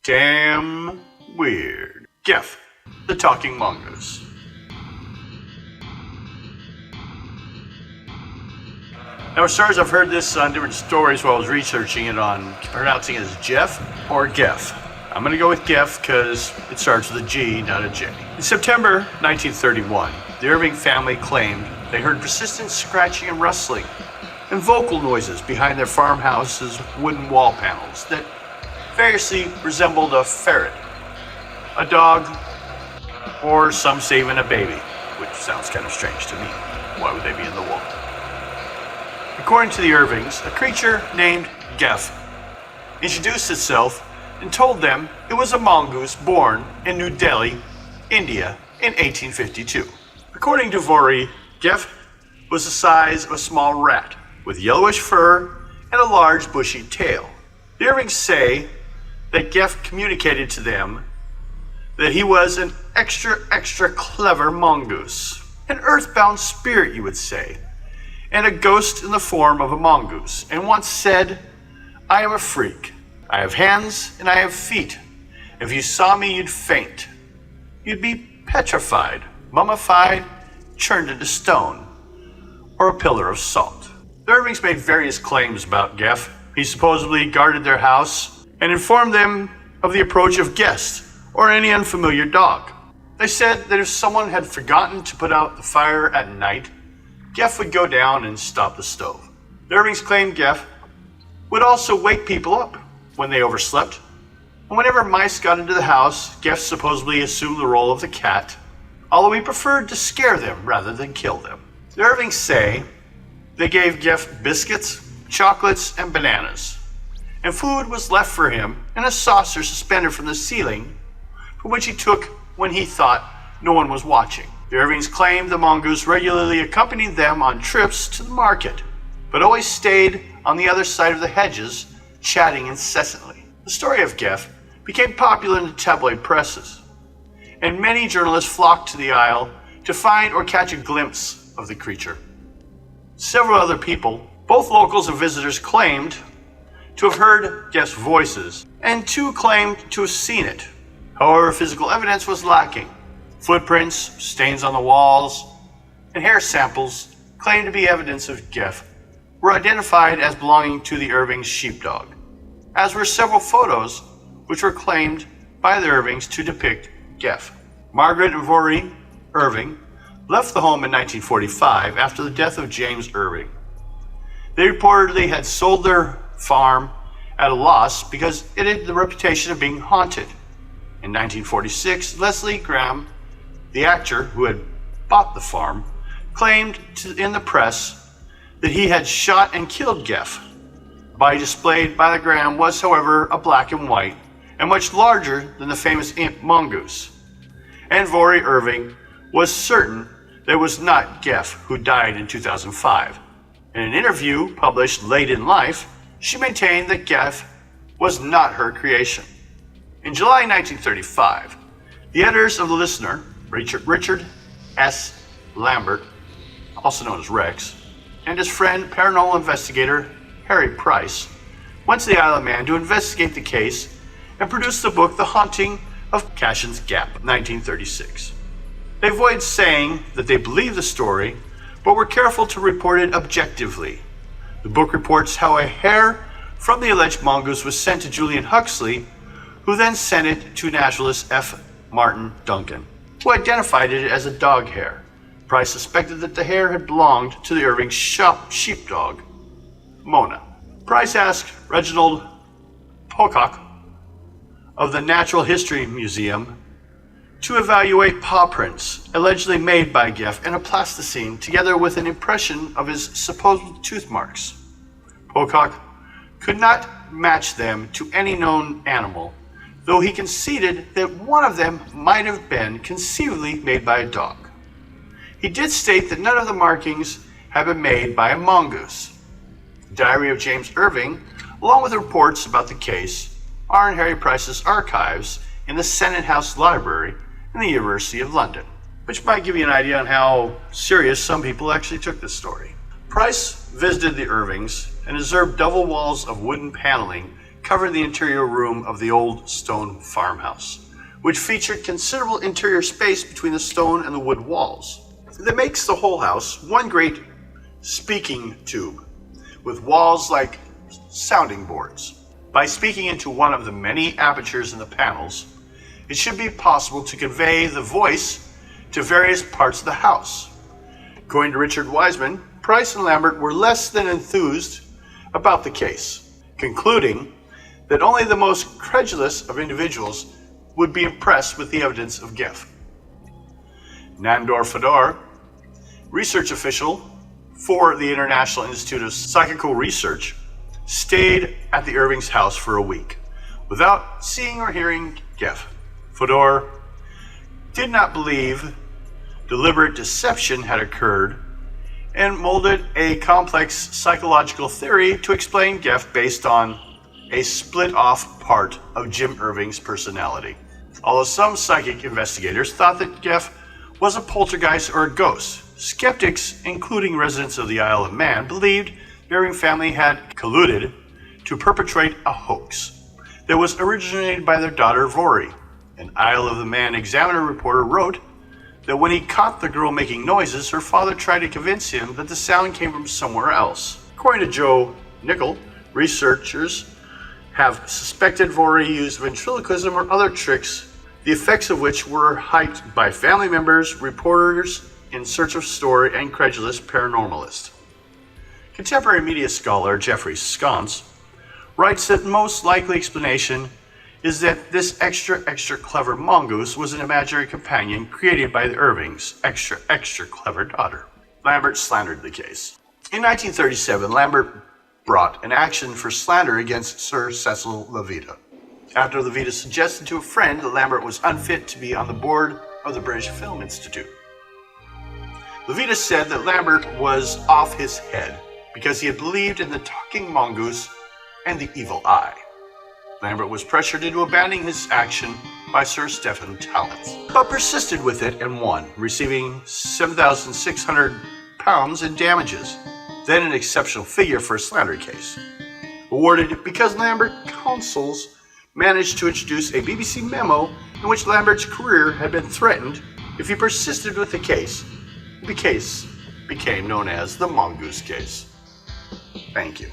Damn weird. Geff, the talking mongoose. Now, as far as I've heard this on different stories while I was researching it on pronouncing it as Jeff or Geff. I'm going to go with Geff because it starts with a G, not a J. In September 1931, the Irving family claimed they heard persistent scratching and rustling and vocal noises behind their farmhouse's wooden wall panels that variously resembled a ferret, a dog, or some say even a baby, which sounds kind of strange to me. Why would they be in the wall? According to the Irvings, a creature named Geff introduced itself and told them it was a mongoose born in New Delhi, India in 1852. According to Vori, Geff was the size of a small rat with yellowish fur and a large bushy tail. The Irvings say that Geff communicated to them that he was an extra clever mongoose, an earthbound spirit, you would say, and a ghost in the form of a mongoose, and once said, "I am a freak. I have hands and I have feet. If you saw me, you'd faint. You'd be petrified, mummified, churned into stone, or a pillar of salt." The Irvings made various claims about Geff. He supposedly guarded their house and informed them of the approach of guests or any unfamiliar dog. They said that if someone had forgotten to put out the fire at night, Geff would go down and stop the stove. The Irvings claimed Geff would also wake people up when they overslept, and whenever mice got into the house, Geff supposedly assumed the role of the cat, although he preferred to scare them rather than kill them. The Irvings say they gave Geff biscuits, chocolates, and bananas, and food was left for him in a saucer suspended from the ceiling, from which he took when he thought no one was watching. The Irvings claimed the mongoose regularly accompanied them on trips to the market, but always stayed on the other side of the hedges, chatting incessantly. The story of Geff became popular in the tabloid presses, and many journalists flocked to the isle to find or catch a glimpse of the creature. Several other people, both locals and visitors, claimed to have heard Geff's voices, and two claimed to have seen it. However, physical evidence was lacking. Footprints, stains on the walls, and hair samples claimed to be evidence of Geff were identified as belonging to the Irvings sheepdog, as were several photos which were claimed by the Irvings to depict Geff. Margaret and Vori Irving left the home in 1945 after the death of James Irving. They reportedly had sold their farm at a loss because it had the reputation of being haunted. In 1946, Leslie Graham, the actor who had bought the farm, claimed in the press that he had shot and killed Geff. The body displayed by the Graham was, however, a black and white and much larger than the famous imp mongoose. And Vori Irving was certain that it was not Geff who died in 2005. In an interview published late in life, she maintained that Geff was not her creation. In July 1935, the editors of The Listener, Richard S. Lambert, also known as Rex, and his friend, paranormal investigator Harry Price, went to the Isle of Man to investigate the case and produce the book The Haunting of Cashin's Gap, 1936. They avoid saying that they believe the story, but were careful to report it objectively. The book reports how a hair from the alleged mongoose was sent to Julian Huxley, who then sent it to naturalist F. Martin Duncan, who identified it as a dog hair. Price suspected that the hair had belonged to the Irving sheepdog, Mona. Price asked Reginald Pocock of the Natural History Museum to evaluate paw prints allegedly made by Geff and a plasticine, together with an impression of his supposed tooth marks. Pocock could not match them to any known animal, though he conceded that one of them might have been conceivably made by a dog. He did state that none of the markings had been made by a mongoose. The diary of James Irving, along with reports about the case, are in Harry Price's archives in the Senate House Library in the University of London, which might give you an idea on how serious some people actually took this story. Price visited the Irvings and observed double walls of wooden paneling covered the interior room of the old stone farmhouse, which featured considerable interior space between the stone and the wood walls. That makes the whole house one great speaking tube, with walls like sounding boards. By speaking into one of the many apertures in the panels, it should be possible to convey the voice to various parts of the house. According to Richard Wiseman, Price and Lambert were less than enthused about the case, concluding that only the most credulous of individuals would be impressed with the evidence of Geff. Nandor Fedor, research official for the International Institute of Psychical Research, stayed at the Irving's house for a week without seeing or hearing Geff. Fedor did not believe deliberate deception had occurred and molded a complex psychological theory to explain Geff based on a split-off part of Jim Irving's personality. Although some psychic investigators thought that Geff was a poltergeist or a ghost, skeptics, including residents of the Isle of Man, believed the Irving family had colluded to perpetrate a hoax that was originated by their daughter Vori. An Isle of the Man Examiner reporter wrote that when he caught the girl making noises, her father tried to convince him that the sound came from somewhere else. According to Joe Nickel, researchers have suspected Vori used ventriloquism or other tricks, the effects of which were hyped by family members, reporters in search of story, and credulous paranormalists. Contemporary media scholar Jeffrey Sconce writes that most likely explanation is that this extra clever mongoose was an imaginary companion created by the Irvings' extra clever daughter. Lambert slandered the case. In 1937, Lambert brought an action for slander against Sir Cecil Levita, after Levita suggested to a friend that Lambert was unfit to be on the board of the British Film Institute. Levita said that Lambert was off his head because he had believed in the talking mongoose and the evil eye. Lambert was pressured into abandoning his action by Sir Stephen Tallis, but persisted with it and won, receiving £7,600 in damages, then an exceptional figure for a slander case, awarded because Lambert counsels managed to introduce a BBC memo in which Lambert's career had been threatened if he persisted with the case. The case became known as the Mongoose case. Thank you.